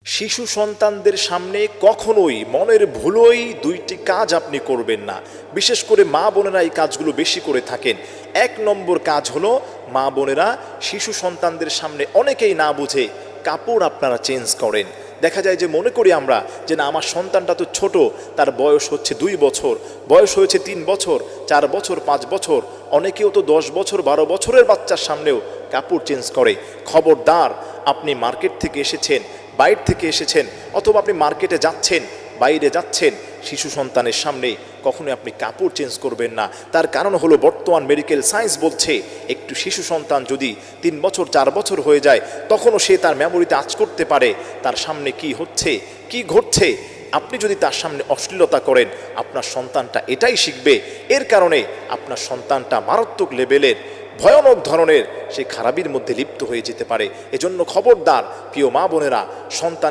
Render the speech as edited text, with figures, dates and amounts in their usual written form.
শিশু সন্তানদের সামনে কখনোই মনের ভুলোই দুইটি কাজ আপনি করবেন না। বিশেষ করে মা বোনেরা এই কাজগুলো বেশি করে থাকেন। এক নম্বর কাজ হলো, মা বোনেরা শিশু সন্তানদের সামনে অনেকেই না বুঝে কাপড় আপনারা চেঞ্জ করেন। দেখা যায় যে মনে করি আমরা যে না, আমার সন্তানটা তো ছোট, তার বয়স হচ্ছে 2 বছর, বয়স হয়েছে 3 বছর, 4 বছর, 5 বছর, অনেকেও তো 10 বছর 12 বছরের বাচ্চার সামনেও কাপড় চেঞ্জ করে। খবরদার, আপনি মার্কেট থেকে এসেছেন, বাইরে থেকে এসেছেন, অথবা আপনি মার্কেটে যাচ্ছেন, বাইরে যাচ্ছেন, শিশু সন্তানের সামনে কখনোই আপনি কাপড় চেঞ্জ করবেন না। তার কারণ হলো, বর্তমান মেডিকেল সায়েন্স বলছে একটু শিশু সন্তান যদি 3 বছর 4 বছর হয়ে যায়, তখনও সে তার মেমোরিতে আঁচ করতে পারে তার সামনে কি হচ্ছে, কি ঘটছে। আপনি যদি তার সামনে অশ্লীলতা করেন, আপনার সন্তানটা এটাই শিখবে। এর কারণে আপনার সন্তানটা মারাত্মক লেভেলের, ভয়ানক ধরনের সেই খারাপির মধ্যে লিপ্ত হয়ে যেতে পারে। এজন্য খবরদার প্রিয় মা বোনেরা, সন্তান